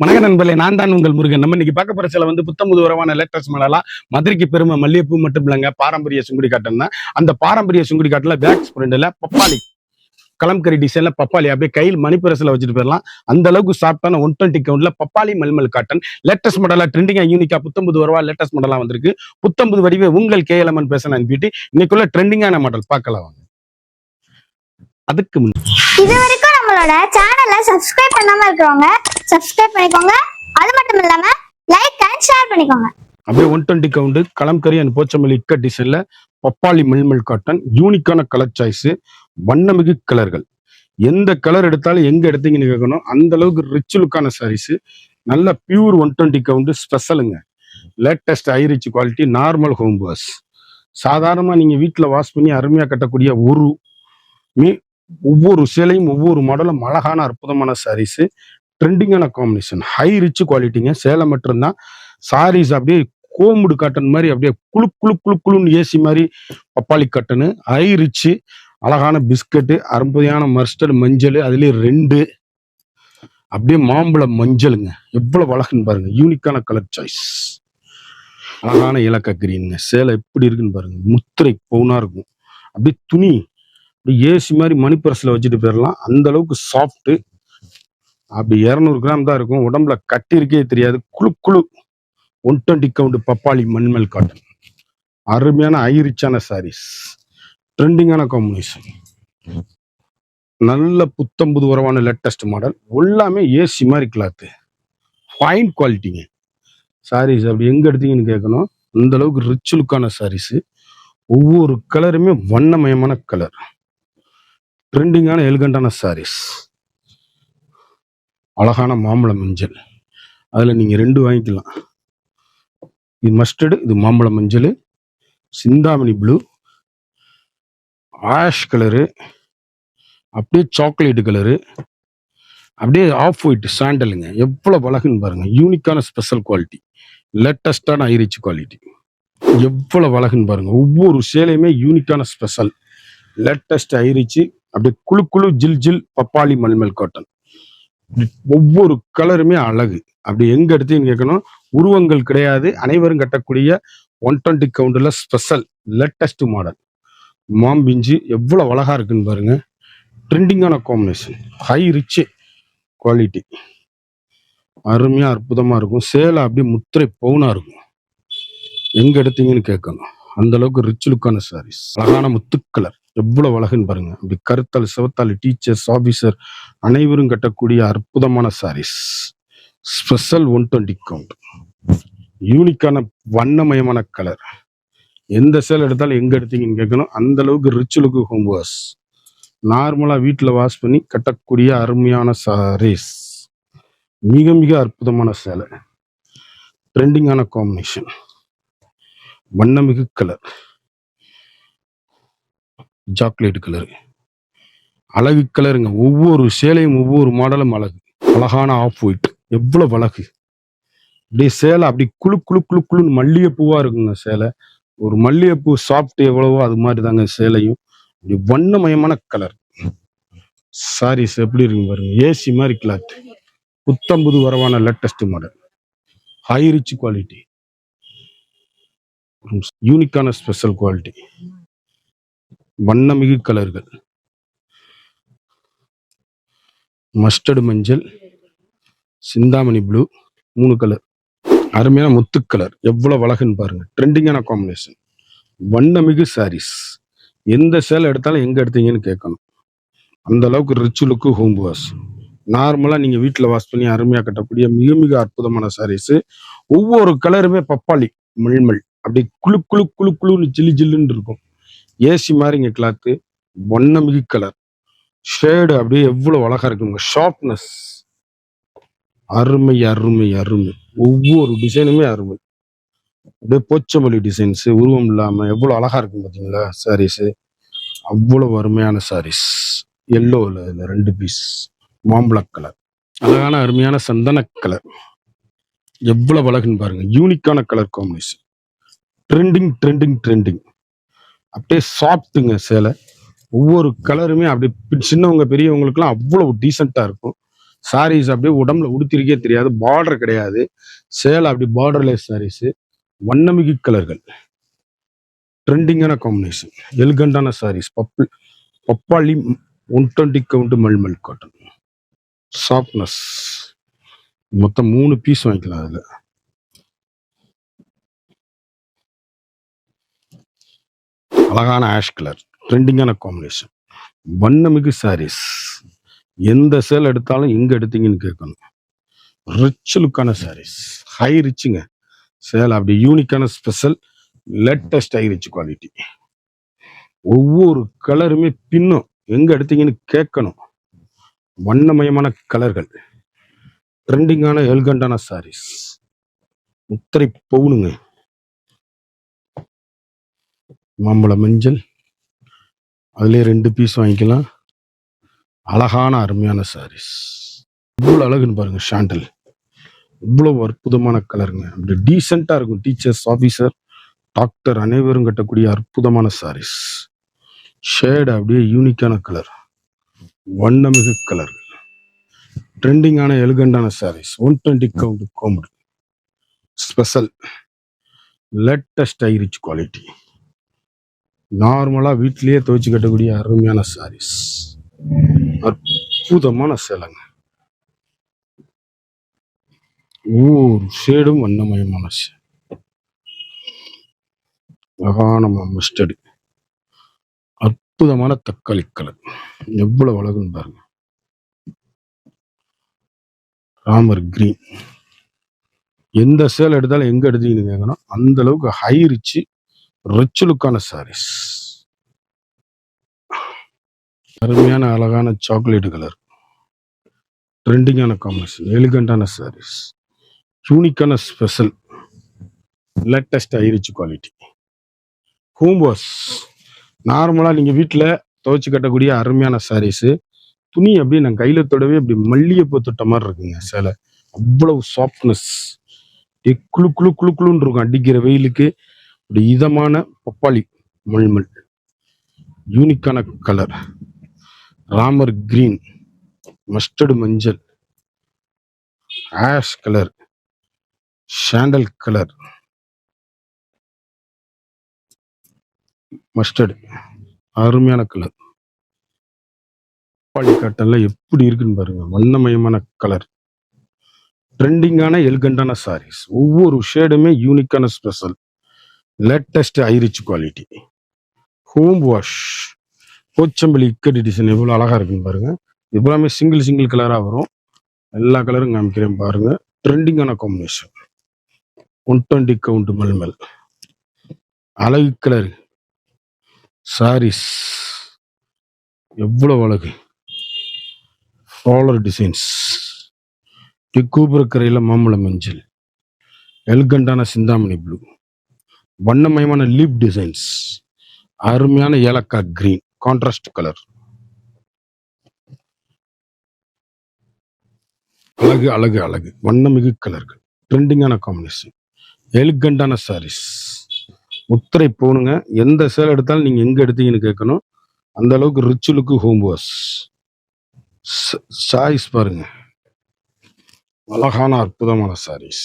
வணக்கம் நண்பர்களே, நான் தான் உங்கள் முருகன். நம்ம இன்னைக்கு பார்க்க போற சில புத்தம்புது உறவான லேட்டஸ்ட் மாடலாம். மதுரைக்கு பெருமை மல்லிகைப்பூ மட்டும் இல்லைங்க, பாரம்பரிய சுங்குடி காட்டன் தான். அந்த பாரம்பரிய சுங்குடி காட்டுல பேக் ஸ்பிரிண்ட்ல பப்பாளி கலம்கரி டிசைன்ல பப்பாளி அப்படியே கையில் மணிப்பரசில் வச்சுட்டு போயிடலாம். அந்த அளவுக்கு சாப்பிட்டான 120 கவுண்ட்ல பப்பாளி மல்மல் காட்டன் லேட்டஸ்ட் மாடலா ட்ரெண்டிங்கா யூனிக்கா புத்தம்புது உறவா லேட்டஸ்ட் மாடலா வந்திருக்கு. புத்தம்புது வடிவே உங்கள் கேஎல்எம்என் பேசுறேன் பியூட்டி. இன்னைக்குள்ள ட்ரெண்டிங்கான மாடல் பார்க்கலாம் வாங்க. அதுக்கு இது வரைக்கும் நம்மளோட சேனலை சப்ஸ்கிரைப் பண்ணாம இருக்கிறவங்க சப்ஸ்கிரைப் பண்ணிக்கோங்க. அது மட்டும் இல்லாம லைக் அண்ட் ஷேர் பண்ணிக்கோங்க. அப்படியே 120 கவுண்ட் கலம்கரி அண்ட் போச்சமல்லி இக்க டிசைன்ல பப்பாளி மில்மல் காட்டன், யூனிக்கான கலர் சாய்ஸ், வண்ணமிகு கலர்கள். எந்த கலர் எடுத்தாலும் எங்க எடுத்தீங்கன்னு கேட்கணும், அந்த அளவுக்கு ரிச் லுக்கான சாரீஸ். நல்ல pure 120 count ஸ்பெஷலுங்க. Latest ஐரிச் quality, normal home wash. சாதாரணமா நீங்க வீட்டுல வாஷ் பண்ணி அருமையா கட்டக்கூடிய ஒவ்வொரு சேலையும் ஒவ்வொரு மாடலும் அழகான அற்புதமான சாரீஸ். ட்ரெண்டிங்கான காம்பினேஷன், ஹை ரிச் குவாலிட்டிங்க. சேலை மட்டும்தான் சாரீஸ் அப்படியே கோமுடு காட்டன் மாதிரி அப்படியே குழு குழு குழு குழுன்னு ஏசி மாதிரி பப்பாளி காட்டனு, ஹை ரிச்சு, அழகான பிஸ்கட்டு, அருமையான மஸ்டர்ட் மஞ்சள், அதுலேயும் 2 அப்படியே மாம்பழம் மஞ்சளுங்க. எவ்வளவு அழகுன்னு பாருங்க, யூனிக்கான கலர் சாய்ஸ். அழகான இலக்க கிரீனுங்க. சேலை எப்படி இருக்குன்னு பாருங்க, முத்திரை பவுனா இருக்கும். அப்படியே துணி ஏசி மாதிரி மணிப்பரசில் வச்சுட்டு போயிடலாம். அந்த அளவுக்கு சாஃப்ட். அப்படி 200 கிராம் தான் இருக்கும். உடம்புல கட்டி இருக்கே தெரியாது. குழு குழு 120 கவுண்ட் பப்பாளி மண்மல் காட்டன், அருமையான ஐரிச்சான சாரீஸ், ட்ரெண்டிங்கான காம்பினேஷன். நல்ல புத்தம்புது உறவான லேட்டஸ்ட் மாடல். எல்லாமே ஏசி மாதிரி கிளாத்து, ஃபைன் குவாலிட்டிங்க. சாரீஸ் அப்படி எங்க எடுத்தீங்கன்னு கேட்கணும், அந்த அளவுக்கு ரிச் லுக்கான சாரீஸ். ஒவ்வொரு கலருமே வண்ணமயமான கலர், ட்ரெண்டிங்கான எலிகண்டான சாரீஸ். அழகான மாம்பழ மஞ்சள், அதில் நீங்கள் 2 வாங்கிக்கலாம். இது மஸ்டர்டு, இது மாம்பழ மஞ்சள், சிந்தாமணி ப்ளூ, ஆஷ் கலரு, அப்படியே சாக்லேட் கலரு, அப்படியே ஆஃப் ஒயிட் சாண்டலுங்க. எவ்வளோ அழகுன்னு பாருங்க, யூனிக்கான ஸ்பெஷல் குவாலிட்டி, லேட்டஸ்டான ஐரிச் குவாலிட்டி. எவ்வளோ அழகுன்னு பாருங்க, ஒவ்வொரு சேலையுமே யூனிக்கான ஸ்பெஷல் லேட்டஸ்ட் ஐரிச்சு. அப்படியே குழு குழு ஜில் ஜில் பப்பாளி மல்மல் காட்டன். ஒவ்வொரு கலருமே அழகு. அப்படி எங்க எடுத்தீங்கன்னு கேட்கணும், உருவங்கள் கிடையாது, அனைவரும் கட்டக்கூடிய 120 கவுண்ட்ல ஸ்பெஷல் லேட்டஸ்ட் மாடல். மாம்பிஞ்சு எவ்வளவு அழகா இருக்குன்னு பாருங்க, ட்ரெண்டிங்கான காம்பினேஷன், ஹை ரிச் குவாலிட்டி, அருமையா அற்புதமா இருக்கும். சேலை அப்படியே முத்திரை பவுனா இருக்கும். எங்க எடுத்தீங்கன்னு கேட்கணும், அந்த அளவுக்கு ரிச் லுக்கான சாரீஸ். அழகான முத்துக்கலர், எவ்வளவு அழகுன்னு பாருங்க. அப்படி கருத்தால் சிவத்தால் டீச்சர்ஸ் ஆபீசர் அனைவரும் கட்டக்கூடிய அற்புதமான சாரீஸ். ஸ்பெஷல் 120 கவுண்ட், யூனிக்கான வண்ணமயமான கலர். எந்த சேல் எடுத்தாலும் எங்க எடுத்தீங்கன்னு கேட்கணும், அந்த அளவுக்கு ரிச் லுக்கு ஹோம் வாஷ். நார்மலா வீட்டுல வாஷ் பண்ணி கட்டக்கூடிய அருமையான சாரீஸ். மிக மிக அற்புதமான சேலை, ட்ரெண்டிங்கான காம்பினேஷன், வண்ணமிகு கலர், சாக்லேட் கலர், அழகு கலருங்க. ஒவ்வொரு சேலையும் ஒவ்வொரு மாடலும் அழகு. அழகான ஆஃப் ஒயிட், எவ்வளவு அழகு. அப்படியே சேலை அப்படி குழு குழு குழு குழுன்னு மல்லிகைப்பூவா இருக்குங்க சேலை. ஒரு மல்லிகைப்பூ சாஃப்ட் எவ்வளவோ அது மாதிரி தாங்க சேலையும். அப்படி வண்ணமயமான கலர் சாரீஸ் எப்படி இருக்குங்க பாருங்க, ஏசி மாதிரி கிளாத். புத்தம்புது வரவான latest model, high rich quality, யூனிக்கான ஸ்பெஷல் குவாலிட்டி, வண்ணமிகு கலர்கள், மஸ்டர்டு மஞ்சள், சிந்தாமணி ப்ளூ, 3 கலர், அருமையான முத்து கலர். எவ்வளவு அழகுன்னு பாருங்க, ட்ரெண்டிங்கான காம்பினேஷன், வண்ணமிகு சாரீஸ். எந்த சேலை எடுத்தாலும் எங்க எடுத்தீங்கன்னு கேட்கணும், அந்த அளவுக்கு ரிச் லுக்கு ஹோம் வாஷ். நார்மலா நீங்க வீட்டுல வாஷ் பண்ணி அருமையா கட்டக்கூடிய மிக மிக அற்புதமான சாரீஸ். ஒவ்வொரு கலருமே பப்பாளி மில்மல், அப்படி குழு குழு குழு குழுன்னு ஜில்லு ஜில்லுன்னு இருக்கும். ஏசி மாதிரிங்க கிளாத்து, வண்ணமிகு கலர் ஷேடு. அப்படியே எவ்வளவு அழகா இருக்குங்க, ஷார்ப்னஸ், அருமை அருமை அருமை. ஒவ்வொரு டிசைனுமே அருமை. அப்படியே போச்சமல்லி டிசைன்ஸ், உருவம் இல்லாம எவ்வளவு அழகா இருக்கும் பாத்தீங்களா சாரீஸ். அவ்வளவு அருமையான சாரீஸ். எல்லோல 2 பீஸ், மாம்பழ கலர், அழகான அருமையான சந்தன கலர். எவ்வளவு அழகுன்னு பாருங்க, யூனிக்கான colour combination, trending trending trending. அப்படியே சாஃப்ட்டுங்க சேலை. ஒவ்வொரு கலருமே அப்படி சின்னவங்க பெரியவங்களுக்குலாம் அவ்வளவு டீசெண்டா இருக்கும். சாரீஸ் அப்படியே உடம்புல உடுத்திருக்கே தெரியாது, பார்டர் கிடையாது, சேலை அப்படி பார்டர்லெஸ் சாரீஸ், வண்ணமிகு கலர்கள், ட்ரெண்டிங்கான காம்பினேஷன், எலிகண்டான சாரீஸ், பப்பாளி 120 கவுண்ட் மல்மல் காட்டன், சாஃப்ட்னஸ். மொத்தம் 3 பீஸ் வாங்கிக்கலாம். அதுல அழகான ஆஷ் கலர், ட்ரெண்டிங்கான காம்பினேஷன், வண்ணமிகு சாரீஸ். எந்த சேல் எடுத்தாலும் எங்க எடுத்தீங்கன்னு கேட்கணும். Rich லுக்கான saris, high ரிச்சுங்க. சேல் அப்படி யூனிக்கான special latest high rich quality. ஒவ்வொரு கலருமே பின்னும், எங்க எடுத்தீங்கன்னு கேட்கணும். வண்ணமயமான கலர்கள், ட்ரெண்டிங்கான எல்கண்டான சாரீஸ், முத்திரை பவுனுங்க. மாம்பழ மஞ்சள், அதுலயே 2 பீஸ் வாங்கிக்கலாம். அழகான அருமையான சாரீஸ். இவ்வளவு அழகுன்னு பாருங்க. ஷாண்டல் இவ்வளவு அற்புதமான கலருங்க. அப்படி டீசெண்டா இருக்கும். டீச்சர்ஸ், ஆபீசர், டாக்டர் அனைவரும் கட்டக்கூடிய அற்புதமான சாரீஸ். ஷேட் அப்படியே யூனிக்கான கலர், வண்ணமிகு கலர், ட்ரெண்டிங்கான எலிகண்டான saris, 120 count கோம்பு special latest high rich quality. நார்மலா வீட்டிலேயே துவைச்சு கட்டக்கூடிய அருமையான சாரீஸ், அற்புதமான சேலைங்க. ஒவ்வொரு ஷேடும் வண்ணமயமான அழகான மஸ்டர்டு, அற்புதமான தக்காளி கலர், எவ்வளவு அழகுன்னு பாருங்க. ராமர் கிரீன். எந்த சேல் எடுத்தாலும் எங்க எடுத்தீங்கன்னு கேட்கணும். அந்த அளவுக்கு ஹை ரிச் லுக்கான சாரீஸ். அருமையான அழகான சாக்லேட் கலர், ட்ரெண்டிங்கான காம்பினேஷன், எலிகண்டான சாரீஸ், யூனிக்கான special latest high rich quality. Home wash. நார்மலா நீங்க வீட்டுல துவைச்சு கட்டக்கூடிய அருமையான சாரீஸ். துணி அப்படியே நான் கையில தொடவே அப்படி மல்லிகைப்பூ தொட்ட மாதிரி இருக்குங்க சேலை. அவ்வளவு சாஃப்ட்னஸ், குளு குளு குளு குளுன்னு இருக்கும். அடிக்கிற வெயிலுக்கு அப்படி இதமான பப்பாளி மல்மல், யூனிக்கான கலர், ராமர் கிரீன், மஸ்டர்டு மஞ்சள், ash colour, sandal colour, mustard, அருமையான கலர். பப்பாளி காட்டன்ல எப்படி இருக்குன்னு பாருங்க. வண்ணமயமான கலர், ட்ரெண்டிங்கான எலிகண்டான சாரீஸ். ஒவ்வொரு ஷேடுமே யூனிக்கான special latest high rich quality. Home wash. Pochampalli இக்கடி design எவ்வளவு அழகா இருக்குன்னு பாருங்க. எல்லாமே சிங்கிள் கலரா வரும். எல்லா கலரும் காமிக்கிறேன் பாருங்க. ட்ரெண்டிங்கான காம்பினேஷன், 120 கவுண்ட் மல்மல், அழகு கலர் சாரீஸ், எவ்வளவு அழகு. ஃபாலர் டிசைன்ஸ், கூபுரக்கரையில மாம்பழ மஞ்சள், எல்கண்டான சிந்தாமணி ப்ளூ, வண்ணமயமான லீப் டிசைன்ஸ், அருமையான ஏலக்காய் கிரீன் கான்ட்ராஸ்ட் கலர். அழகு அழகு அழகு, வண்ணமிகு கலர்கள், ட்ரெண்டிங்கான காம்பினேஷன், எலிகண்டான சாரீஸ். முத்திரை போனுங்க. எந்த சேலை எடுத்தாலும் நீங்க எங்க எடுத்தீங்கன்னு கேட்கணும். அந்த அளவுக்கு rich look home wash. Sarees பாருங்க, அழகான அற்புதமான சாரீஸ்,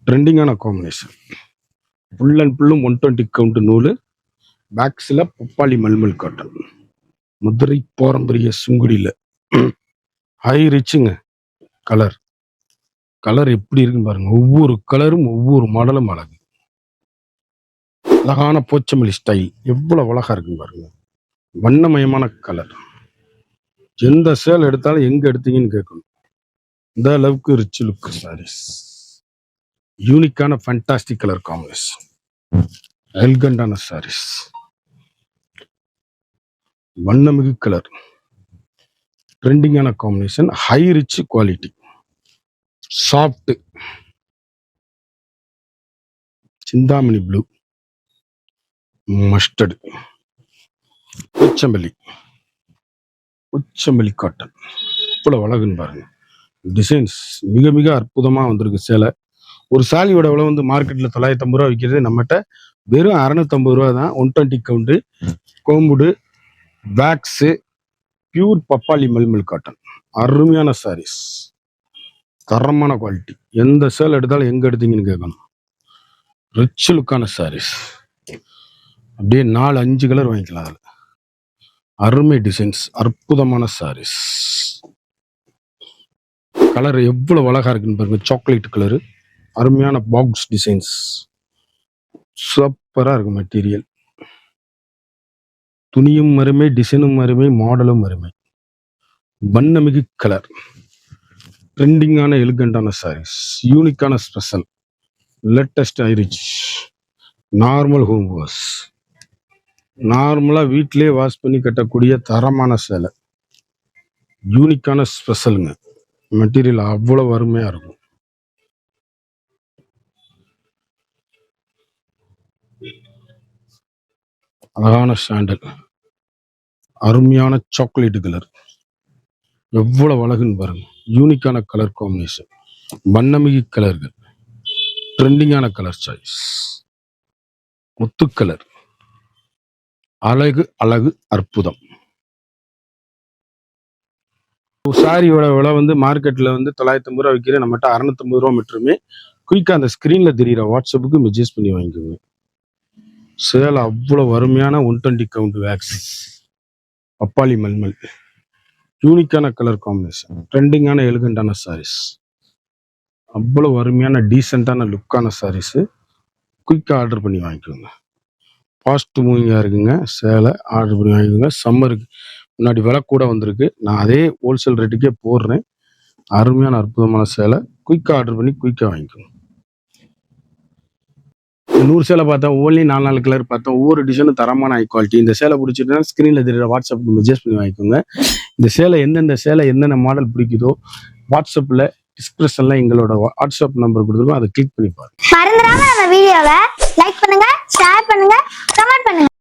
ட்ரெண்டிங்கான காம்பினேஷன். ஃபுல் அண்ட் ஃபுல்லும் 120 கவுண்ட் நூல், பேக்ஸ்ல பப்பாளி மல்மல் காட்டன், மதுரை பாரம்பரிய சுங்குடியில ஹை ரிச்சுங்க. கலர் எப்படி இருக்குன்னு பாருங்க. ஒவ்வொரு கலரும் ஒவ்வொரு மாடலும் அழகு. அழகான போச்சமல்லி ஸ்டைல் எவ்வளவு அழகா இருக்குன்னு பாருங்க. வண்ணமயமான கலர். எந்த சேல் எடுத்தாலும் எங்க எடுத்தீங்கன்னு கேட்கணும். இந்த அளவுக்கு ரிச் லுக் சாரீஸ், யூனிக்கான ஃபேண்டாஸ்டிக் கலர் காம்பினேஷன், எல்கண்டான சாரீஸ், வண்ணமிகு கலர், ட்ரெண்டிங்கான combination, high rich quality, soft Chintamani blue, mustard, உச்சம்பள்ளி cotton. இவ்வளவு அழகுன்னு பாருங்க. டிசைன்ஸ் மிக மிக அற்புதமா வந்திருக்கு சேலை. ஒரு சாலியோட விலை வந்து மார்க்கெட்ல 950 ரூபா விற்கிறது, நம்மகிட்ட வெறும் 650 ரூபா தான். 120 கவுண்ட் கோம்புடு, பேக்ஸ், பியூர் பப்பாளி மல்மல் காட்டன். அருமையான சாரீஸ், தரமான குவாலிட்டி. எந்த சேல் எடுத்தாலும் எங்க எடுத்தீங்கன்னு கேட்கணும். ரிச் லுக்கான சாரீஸ். அப்படியே 4-5 கலர் வாங்கிக்கலாம் அதில். அருமை டிசைன்ஸ், அற்புதமான சாரீஸ். கலர் எவ்வளவு அழகா இருக்குன்னு பாருங்க. சாக்லேட் கலரு, அருமையான பாக்ஸ் டிசைன்ஸ், சூப்பரா இருக்கு மெட்டீரியல். துணியும் அருமை, டிசைனும் அருமை, மாடலும் அருமை. வண்ணமிகு கலர், ட்ரெண்டிங்கான எலிகண்டான சாரீஸ், யூனிக்கான special, latest ஐரிச், normal home wash, நார்மலா வீட்டிலே வாஷ் பண்ணி கட்டக்கூடிய தரமான சேலை, யூனிக்கான ஸ்பெஷலுங்க. மெட்டீரியல் அவ்வளவு அருமையா இருக்கும். அழகான சாண்டல், அருமையான சாக்லேட் கலர், எவ்வளவு அழகுன்னு பாருங்க. யூனிக்கான கலர் காம்பினேஷன், வண்ணமிகு கலர்கள், ட்ரெண்டிங்கான கலர் சாய்ஸ், முத்து கலர், அழகு அழகு அற்புதம். சாரியோட விலை வந்து மார்க்கெட்ல வந்து 950 ரூபா விற்கிற, நம்மகிட்ட 650 ரூபா மட்டுமே. குயிக்கா அந்த ஸ்கிரீன்ல தெரியுற வாட்ஸ்அப்புக்கு மெசேஜ் பண்ணி வாங்கிக்கோங்க. சேலை அவ்வளவு அருமையான 120 கவுண்ட் வேக்ஸ், பப்பாளி மல்மல், யூனிக்கான கலர் காம்பினேஷன், ட்ரெண்டிங்கான எலிகண்டான சாரீஸ், அவ்வளவு அருமையான டீசெண்டான லுக்கான சாரீஸ். குயிக்காக ஆர்டர் பண்ணி வாங்கிக்கோங்க. ஃபாஸ்ட் மூவிங்காக இருக்குங்க. சேலை ஆர்டர் பண்ணி வாங்கிக்கோங்க. சம்மருக்கு முன்னாடி விலை கூட வந்திருக்கு, நான் அதே ஹோல்சேல் ரேட்டுக்கே போடுறேன். அருமையான அற்புதமான சேலை. குயிக்காக ஆர்டர் பண்ணி குயிக்காக வாங்கிக்கோங்க. 100 சேலை பார்த்தோம், ஓன்லி 4 கலர் பார்த்தோம். ஒவ்வொரு டிசைனும் தரமான ஹை குவாலிட்டி. இந்த சேலை பிடிச்சிட்டுனா ஸ்க்ரீனில் தெரியுற வாட்ஸ்அப்புக்கு மெசேஜ் பண்ணி வாங்கிக்கோங்க. இந்த சேலை எந்தெந்த சேலை என்னென்ன மாடல் பிடிக்குதோ வாட்ஸ்அப்பில் டிஸ்கிரிப்ஷன்ல எங்களோட வாட்ஸ்அப் நம்பர் கொடுத்துருக்கோம், அதை கிளிக் பண்ணி பாருங்க. மறந்துடாம நம்ம வீடியோவை லைக் பண்ணுங்க, ஷேர் பண்ணுங்க, கமெண்ட் பண்ணுங்க.